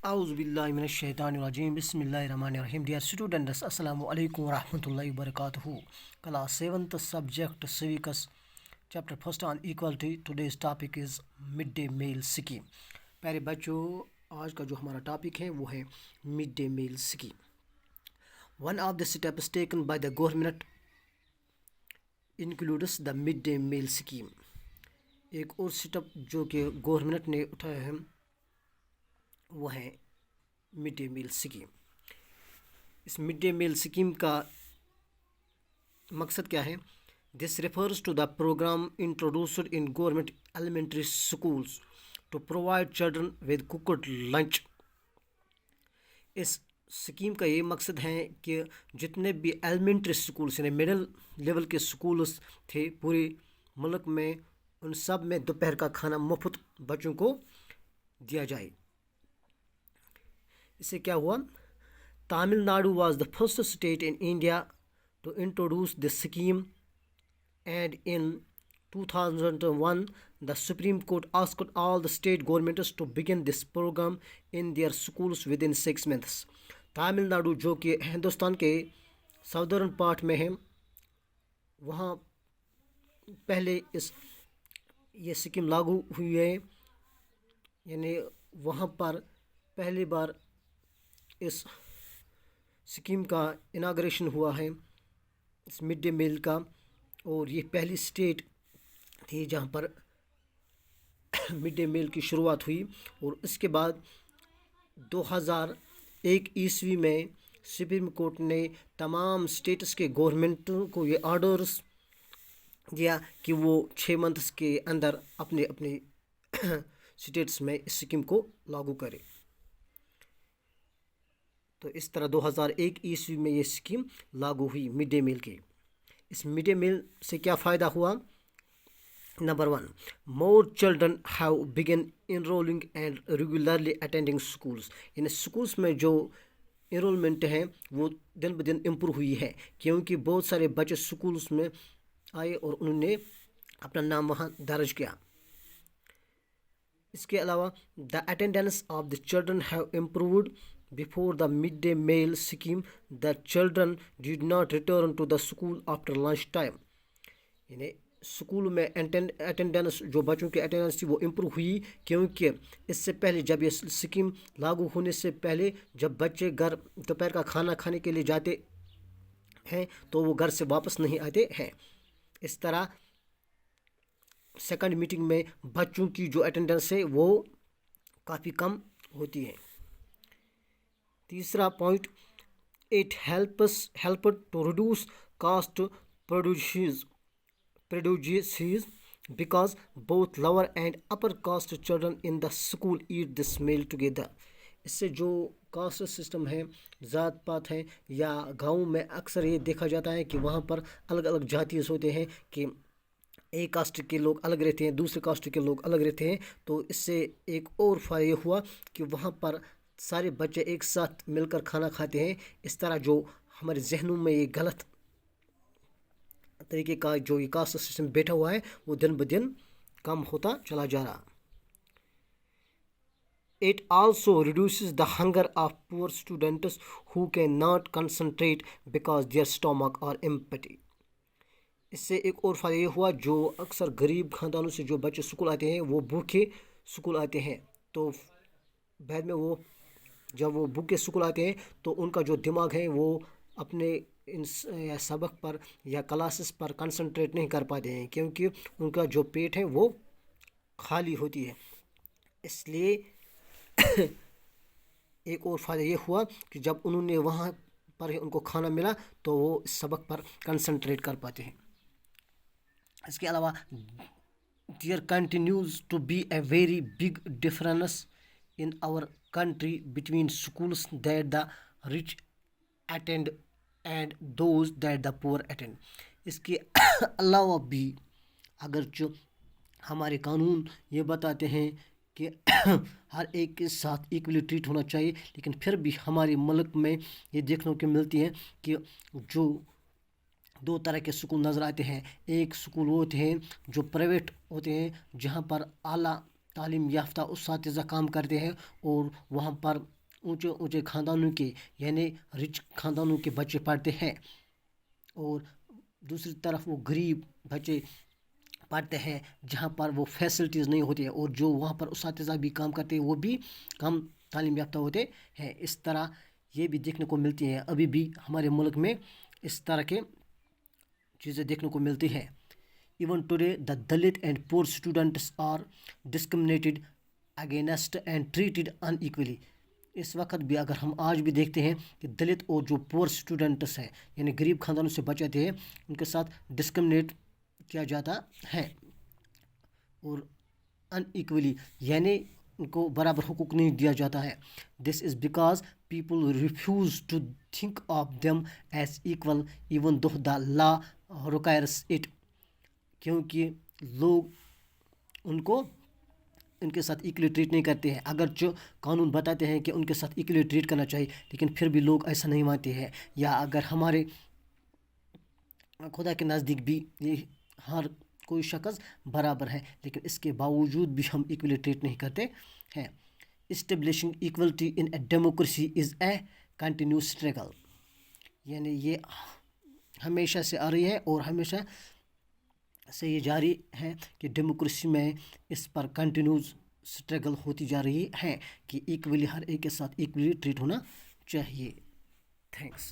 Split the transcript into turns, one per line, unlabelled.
A'udhu billahi minash shaitanir rajim. Bismillahirrahmanirrahim. Dear students, Assalamu alaikum wa rahmatullahi wa barakatuhu. Class 7th subject Civics, chapter 1st on equality. Today's topic is midday meal scheme. प्यारे बच्चों, आज का जो हमारा topic है वो है mid day meal scheme. One of the steps taken by the government includes the mid day meal scheme. एक और स्टेप जो कि गवर्नमेंट ने उठाया है वो है मिड डे मील स्कीम. इस मिड डे मील स्कीम का मकसद क्या है? This refers to the program introduced in government elementary schools to provide children with cooked lunch. इस स्कीम का ये मकसद है कि जितने भी एलिमेंट्री स्कूल्स यानी मिडिल लेवल के स्कूल्स थे पूरे मुल्क में, उन सब में दोपहर का खाना मुफ्त बच्चों को दिया जाए. इससे क्या हुआ? Tamil Nadu was the first state in India to introduce this scheme, and in 2001 the Supreme Court asked all the state governments to begin this program in their schools within 6 months. Tamil Nadu जो कि हिंदुस्तान के साउदर्न पार्ट में है, वहाँ पहले ये scheme लागू हुई है, यानी वहाँ पर पहली बार इस स्कीम का इनाग्रेशन हुआ है इस मिड डे मील का, और ये पहली स्टेट थी जहाँ पर मिड डे मील की शुरुआत हुई. और इसके बाद 2001 ईस्वी में सुप्रीम कोर्ट ने तमाम स्टेट्स के गवर्नमेंटों को ये ऑर्डर्स दिया कि वो 6 मंथ्स के अंदर अपने अपने स्टेट्स में इस स्कीम को लागू करें. तो इस तरह 2001 ईस्वी में ये स्कीम लागू हुई मिड डे मील की. इस मिड डे मील से क्या फ़ायदा हुआ? Number 1, more children have begun enrolling and regularly attending schools. In schools में जो इनरोलमेंट है वो दिन ब दिन इम्प्रूव हुई है, क्योंकि बहुत सारे बच्चे स्कूल्स में आए और उन्होंने अपना नाम वहाँ दर्ज किया. इसके अलावा the attendance of the children have improved. Before the midday meal scheme, the children did not return to the school after lunch time. यानी स्कूल में अटेंडेंस, जो बच्चों की अटेंडेंस थी वो इम्प्रूव हुई, क्योंकि इससे पहले जब ये स्कीम लागू होने से पहले जब बच्चे घर दोपहर का खाना खाने के लिए जाते हैं तो वो घर से वापस नहीं आते हैं. इस तरह सेकंड मीटिंग में बच्चों की जो अटेंडेंस है वो काफ़ी कम होती है. तीसरा point, it help to reduce caste prejudices because both lower and upper caste children in the school eat this meal together. इससे जो कास्ट सिस्टम है, ज़ात पात है, या गाँव में अक्सर ये देखा जाता है कि वहाँ पर अलग अलग जातीय होते हैं कि एक कास्ट के लोग अलग रहते हैं, दूसरे कास्ट के लोग अलग रहते हैं. तो इससे एक और फ़ायदा हुआ कि वहाँ पर सारे बच्चे एक साथ मिलकर खाना खाते हैं. इस तरह जो हमारे जहनों में ये गलत तरीके का जो ये कास्ट सिस्टम बैठा हुआ है वो दिन ब दिन कम होता चला जा रहा. It also reduces the hunger of poor students who can not concentrate because their stomach are empty. इससे एक और फ़ायदा ये हुआ, जो अक्सर गरीब ख़ानदानों से जो बच्चे स्कूल आते हैं वो भूखे स्कूल आते हैं, तो बाद में वो जब वो भूखे स्कूल आते हैं तो उनका जो दिमाग है वो अपने इन या सबक पर या क्लासेस पर कंसंट्रेट नहीं कर पाते हैं, क्योंकि उनका जो पेट है वो खाली होती है. इसलिए एक और फ़ायदा ये हुआ कि जब उन्होंने वहाँ पर उनको खाना मिला तो वो इस सबक पर कंसंट्रेट कर पाते हैं. इसके अलावा there continues to be a very big difference in our country between schools that the rich attend and those that the poor attend. इसके अलावा भी अगर जो हमारे कानून ये बताते हैं कि हर एक के साथ इक्वली ट्रीट होना चाहिए, लेकिन फिर भी हमारे मुल्क में ये देखने को मिलती है कि जो दो तरह के स्कूल नज़र आते हैं. एक स्कूल वो होते हैं जो प्राइवेट होते हैं, जहाँ पर आला تعلیم یافتہ اساتذہ کام کرتے ہیں اور وہاں پر اونچے اونچے خاندانوں کے یعنی رچ خاندانوں کے بچے پڑھتے ہیں، اور دوسری طرف وہ غریب بچے پڑھتے ہیں جہاں پر وہ فیسلٹیز نہیں ہوتی ہیں، اور جو وہاں پر اساتذہ بھی کام کرتے ہیں وہ بھی کم تعلیم یافتہ ہوتے ہیں۔ اس طرح یہ بھی دیکھنے کو ملتی ہیں، ابھی بھی ہمارے ملک میں اس طرح کے چیزیں دیکھنے کو ملتی ہیں۔ Even today the Dalit and poor students are discriminated against and treated unequally. اس وقت بھی اگر ہم آج بھی دیکھتے ہیں کہ دلت اور جو پور اسٹوڈنٹس ہیں یعنی غریب خاندانوں سے بچے تھے ان کے ساتھ ڈسکرمنیٹ کیا جاتا ہے، اور ان ایکولی یعنی ان کو برابر حقوق نہیں دیا جاتا ہے۔ This is because people refuse to think of them as equal even though the law requires it, کیونکہ لوگ ان کے ساتھ ایکولی ٹریٹ نہیں کرتے ہیں، اگرچہ قانون بتاتے ہیں کہ ان کے ساتھ ایکولی ٹریٹ کرنا چاہیے، لیکن پھر بھی لوگ ایسا نہیں مانتے ہیں۔ یا اگر ہمارے خدا کے نزدیک بھی یہ ہر کوئی شخص برابر ہے، لیکن اس کے باوجود بھی ہم ایکولی ٹریٹ نہیں کرتے ہیں۔ Establishing equality in a democracy is a continuous struggle, یعنی یہ ہمیشہ سے آ رہی ہے اور ہمیشہ سے یہ جاری ہے کہ ڈیموکریسی میں اس پر کنٹینیوس اسٹرگل ہوتی جا رہی ہے کہ ایکولی ہر ایک کے ساتھ ایکولی ٹریٹ ہونا چاہیے۔ تھینکس۔